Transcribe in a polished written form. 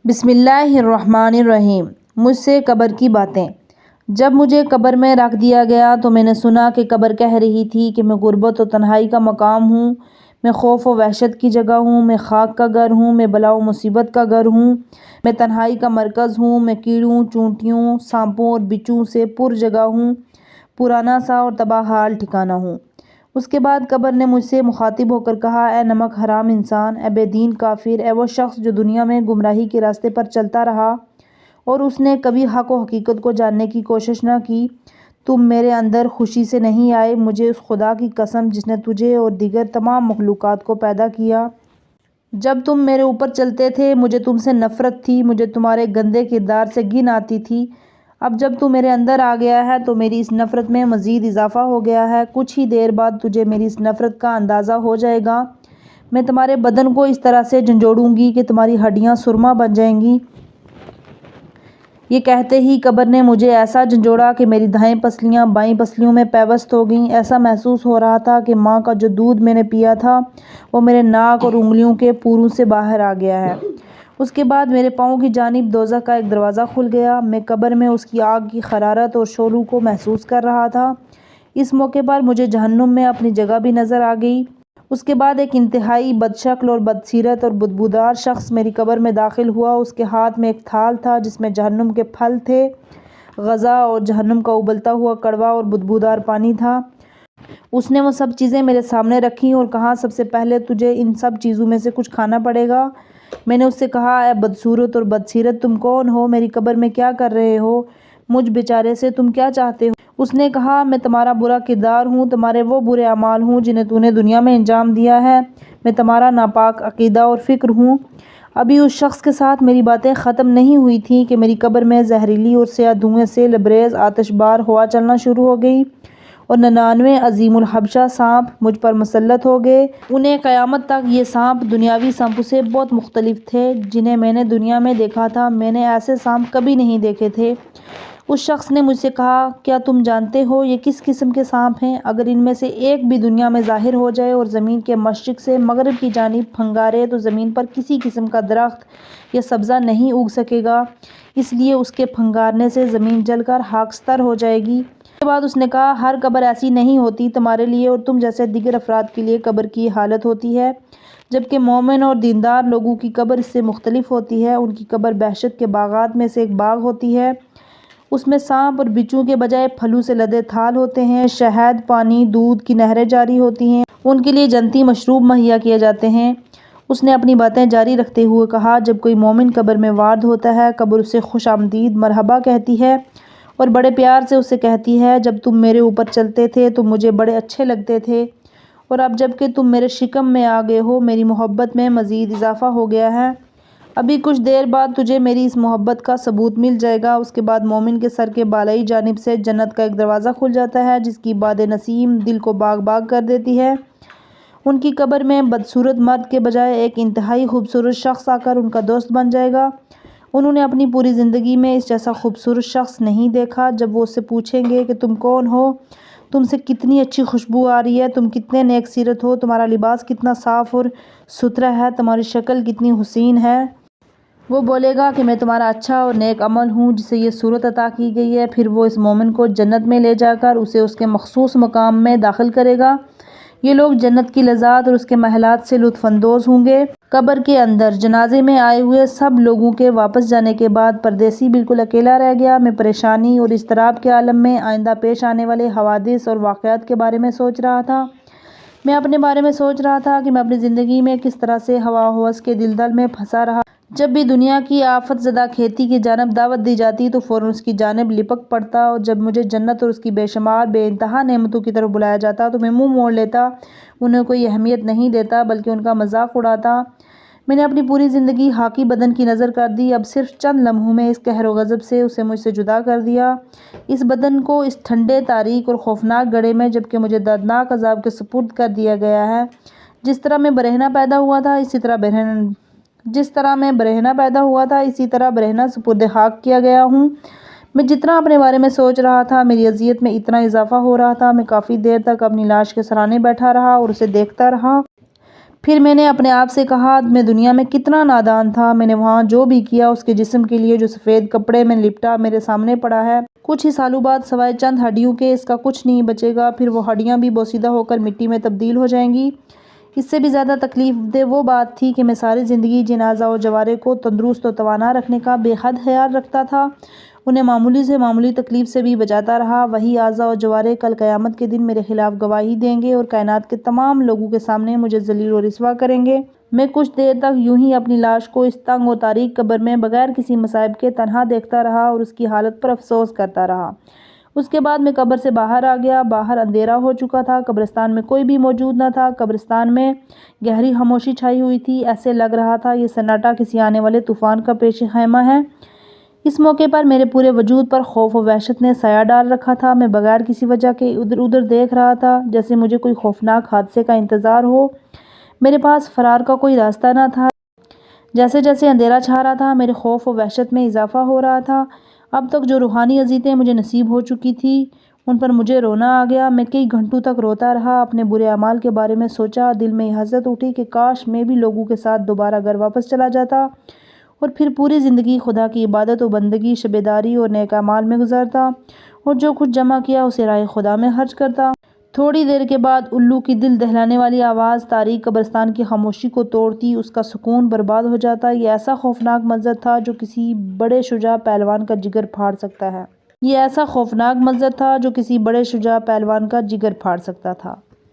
بسم اللہ الرحمن الرحیم۔ مجھ سے قبر کی باتیں۔ جب مجھے قبر میں رکھ دیا گیا تو میں نے سنا کہ قبر کہہ رہی تھی کہ میں غربت و تنہائی کا مقام ہوں، میں خوف و وحشت کی جگہ ہوں، میں خاک کا گھر ہوں، میں بلا و مصیبت کا گھر ہوں، میں تنہائی کا مرکز ہوں، میں کیڑوں چونٹیوں سانپوں اور بچھو سے پر جگہ ہوں، پرانا سا اور تباہ حال ٹھکانہ ہوں۔ اس کے بعد قبر نے مجھ سے مخاطب ہو کر کہا، اے نمک حرام انسان، اے بے دین کافر، اے وہ شخص جو دنیا میں گمراہی کے راستے پر چلتا رہا اور اس نے کبھی حق و حقیقت کو جاننے کی کوشش نہ کی، تم میرے اندر خوشی سے نہیں آئے، مجھے اس خدا کی قسم جس نے تجھے اور دیگر تمام مخلوقات کو پیدا کیا۔ جب تم میرے اوپر چلتے تھے مجھے تم سے نفرت تھی، مجھے تمہارے گندے کردار سے گھن آتی تھی۔ اب جب تو میرے اندر آ گیا ہے تو میری اس نفرت میں مزید اضافہ ہو گیا ہے۔ کچھ ہی دیر بعد تجھے میری اس نفرت کا اندازہ ہو جائے گا۔ میں تمہارے بدن کو اس طرح سے جھنجھوڑوں گی کہ تمہاری ہڈیاں سرما بن جائیں گی۔ یہ کہتے ہی قبر نے مجھے ایسا جھنجھوڑا کہ میری دائیں پسلیاں بائیں پسلیوں میں پیوست ہو گئیں۔ ایسا محسوس ہو رہا تھا کہ ماں کا جو دودھ میں نے پیا تھا وہ میرے ناک اور انگلیوں کے پوروں سے باہر آ گیا ہے۔ اس کے بعد میرے پاؤں کی جانب دوزخ کا ایک دروازہ کھل گیا۔ میں قبر میں اس کی آگ کی حرارت اور شعلوں کو محسوس کر رہا تھا۔ اس موقع پر مجھے جہنم میں اپنی جگہ بھی نظر آ گئی۔ اس کے بعد ایک انتہائی بدشکل اور بدسیرت اور بدبودار شخص میری قبر میں داخل ہوا۔ اس کے ہاتھ میں ایک تھال تھا جس میں جہنم کے پھل تھے، غذا اور جہنم کا ابلتا ہوا کڑوا اور بدبودار پانی تھا۔ اس نے وہ سب چیزیں میرے سامنے رکھیں اور کہا، سب سے پہلے تجھے ان سب چیزوں میں سے کچھ کھانا پڑے گا۔ میں نے اس سے کہا، اے بدصورت اور بدسیرت، تم کون ہو؟ میری قبر میں کیا کر رہے ہو؟ مجھ بیچارے سے تم کیا چاہتے ہو؟ اس نے کہا، میں تمہارا برا کردار ہوں، تمہارے وہ برے اعمال ہوں جنہیں تو نے دنیا میں انجام دیا ہے، میں تمہارا ناپاک عقیدہ اور فکر ہوں۔ ابھی اس شخص کے ساتھ میری باتیں ختم نہیں ہوئی تھیں کہ میری قبر میں زہریلی اور سیاہ دھوئیں سے لبریز آتش بار ہوا چلنا شروع ہو گئی اور 99 عظیم الحبشہ سانپ مجھ پر مسلط ہو گئے۔ انہیں قیامت تک یہ سانپ دنیاوی سانپوں سے بہت مختلف تھے جنہیں میں نے دنیا میں دیکھا تھا۔ میں نے ایسے سانپ کبھی نہیں دیکھے تھے۔ اس شخص نے مجھ سے کہا، کیا تم جانتے ہو یہ کس قسم کے سانپ ہیں؟ اگر ان میں سے ایک بھی دنیا میں ظاہر ہو جائے اور زمین کے مشرق سے مغرب کی جانب پھنگارے تو زمین پر کسی قسم کا درخت یا سبزہ نہیں اگ سکے گا، اس لیے اس کے پھنگارنے سے زمین جل کر خاکستر ہو جائے گی۔ اس کے بعد اس نے کہا، ہر قبر ایسی نہیں ہوتی، تمہارے لیے اور تم جیسے دیگر افراد کے لیے قبر کی حالت ہوتی ہے، جبکہ مومن اور دیندار لوگوں کی قبر اس سے مختلف ہوتی ہے۔ ان کی قبر بہشت کے باغات میں سے ایک باغ ہوتی ہے۔ اس میں سانپ اور بچھو کے بجائے پھلوں سے لدے تھال ہوتے ہیں، شہد، پانی، دودھ کی نہریں جاری ہوتی ہیں، ان کے لیے جنتی مشروب مہیا کیے جاتے ہیں۔ اس نے اپنی باتیں جاری رکھتے ہوئے کہا، جب کوئی مومن قبر میں وارد ہوتا ہے قبر اسے خوش آمدید مرحبا کہتی ہے اور بڑے پیار سے اسے کہتی ہے، جب تم میرے اوپر چلتے تھے تو مجھے بڑے اچھے لگتے تھے اور اب جب کہ تم میرے شکم میں آ گئے ہو میری محبت میں مزید اضافہ ہو گیا ہے۔ ابھی کچھ دیر بعد تجھے میری اس محبت کا ثبوت مل جائے گا۔ اس کے بعد مومن کے سر کے بالائی جانب سے جنت کا ایک دروازہ کھل جاتا ہے جس کی باد نسیم دل کو باغ باغ کر دیتی ہے۔ ان کی قبر میں بدصورت مرد کے بجائے ایک انتہائی خوبصورت شخص آ کر ان کا دوست بن جائے گا۔ انہوں نے اپنی پوری زندگی میں اس جیسا خوبصورت شخص نہیں دیکھا۔ جب وہ اس سے پوچھیں گے کہ تم کون ہو، تم سے کتنی اچھی خوشبو آ رہی ہے، تم کتنے نیک سیرت ہو، تمہارا لباس کتنا صاف اور ستھرا ہے، تمہاری شکل کتنی حسین ہے، وہ بولے گا کہ میں تمہارا اچھا اور نیک عمل ہوں جسے یہ صورت عطا کی گئی ہے۔ پھر وہ اس مومن کو جنت میں لے جا کر اسے اس کے مخصوص مقام میں داخل کرے گا۔ یہ لوگ جنت کی لذات اور اس کے محلات سے لطف اندوز ہوں گے۔ قبر کے اندر جنازے میں آئے ہوئے سب لوگوں کے واپس جانے کے بعد پردیسی بالکل اکیلا رہ گیا۔ میں پریشانی اور اضطراب کے عالم میں آئندہ پیش آنے والے حوادث اور واقعات کے بارے میں سوچ رہا تھا۔ میں اپنے بارے میں سوچ رہا تھا کہ میں اپنی زندگی میں کس طرح سے ہوا و ہوس کے دلدل میں پھنسا رہا۔ جب بھی دنیا کی آفت زدہ کھیتی کی جانب دعوت دی جاتی تو فوراً اس کی جانب لپک پڑتا، اور جب مجھے جنت اور اس کی بے شمار بے انتہا نعمتوں کی طرف بلایا جاتا تو میں منہ موڑ لیتا، انہیں کوئی اہمیت نہیں دیتا بلکہ ان کا مذاق اڑاتا۔ میں نے اپنی پوری زندگی خاکی بدن کی نظر کر دی، اب صرف چند لمحوں میں اس قہر و غضب سے اسے مجھ سے جدا کر دیا، اس بدن کو اس ٹھنڈے تاریک اور خوفناک گڑھے میں، جبکہ مجھے دردناک عذاب کے سپرد کر دیا گیا ہے۔ جس طرح میں برہنہ پیدا ہوا تھا اسی طرح برہنہ سپرد خاک کیا گیا ہوں۔ میں جتنا اپنے بارے میں سوچ رہا تھا میری اذیت میں اتنا اضافہ ہو رہا تھا۔ میں کافی دیر تک اپنی لاش کے سرانے بیٹھا رہا اور اسے دیکھتا رہا۔ پھر میں نے اپنے آپ سے کہا میں دنیا میں کتنا نادان تھا، میں نے وہاں جو بھی کیا اس کے جسم کے لیے جو سفید کپڑے میں لپٹا میرے سامنے پڑا ہے، کچھ ہی سالوں بعد سوائے چند ہڈیوں کے اس کا کچھ نہیں بچے گا، پھر وہ ہڈیاں بھی بوسیدہ ہو کر مٹی میں تبدیل ہو جائیں گی۔ اس سے بھی زیادہ تکلیف دہ وہ بات تھی کہ میں ساری زندگی جن اعضاء و جوارح کو تندرست و توانا رکھنے کا بے حد خیال رکھتا تھا، انہیں معمولی سے معمولی تکلیف سے بھی بچاتا رہا، وہی اعضاء و جوارح کل قیامت کے دن میرے خلاف گواہی دیں گے اور کائنات کے تمام لوگوں کے سامنے مجھے ذلیل و رسوا کریں گے۔ میں کچھ دیر تک یوں ہی اپنی لاش کو اس تنگ و تاریک قبر میں بغیر کسی مصائب کے تنہا دیکھتا رہا اور اس کی حالت پر افسوس کرتا رہا۔ اس کے بعد میں قبر سے باہر آ گیا۔ باہر اندھیرا ہو چکا تھا، قبرستان میں کوئی بھی موجود نہ تھا، قبرستان میں گہری خاموشی چھائی ہوئی تھی، ایسے لگ رہا تھا یہ سناٹا کسی آنے والے طوفان کا پیش خیمہ ہے۔ اس موقع پر میرے پورے وجود پر خوف و وحشت نے سایہ ڈال رکھا تھا، میں بغیر کسی وجہ کے ادھر ادھر دیکھ رہا تھا جیسے مجھے کوئی خوفناک حادثے کا انتظار ہو، میرے پاس فرار کا کوئی راستہ نہ تھا۔ جیسے جیسے اندھیرا چھا رہا تھا میرے خوف و وحشت میں اضافہ ہو رہا تھا، اب تک جو روحانی اذیتیں مجھے نصیب ہو چکی تھیں ان پر مجھے رونا آ گیا۔ میں کئی گھنٹوں تک روتا رہا، اپنے برے اعمال کے بارے میں سوچا، دل میں یہ حسرت اٹھی کہ کاش میں بھی لوگوں کے ساتھ دوبارہ گھر واپس چلا جاتا اور پھر پوری زندگی خدا کی عبادت و بندگی، شبیداری اور نیک اعمال میں گزارتا اور جو کچھ جمع کیا اسے راہ خدا میں خرچ کرتا۔ تھوڑی دیر کے بعد الو کی دل دہلانے والی آواز تاریک قبرستان کی خاموشی کو توڑتی، اس کا سکون برباد ہو جاتا۔ یہ ایسا خوفناک منظر تھا جو کسی بڑے شجاع پہلوان کا جگر پھاڑ سکتا ہے۔ یہ ایسا خوفناک منظر تھا جو کسی بڑے شجاع پہلوان کا جگر پھاڑ سکتا تھا۔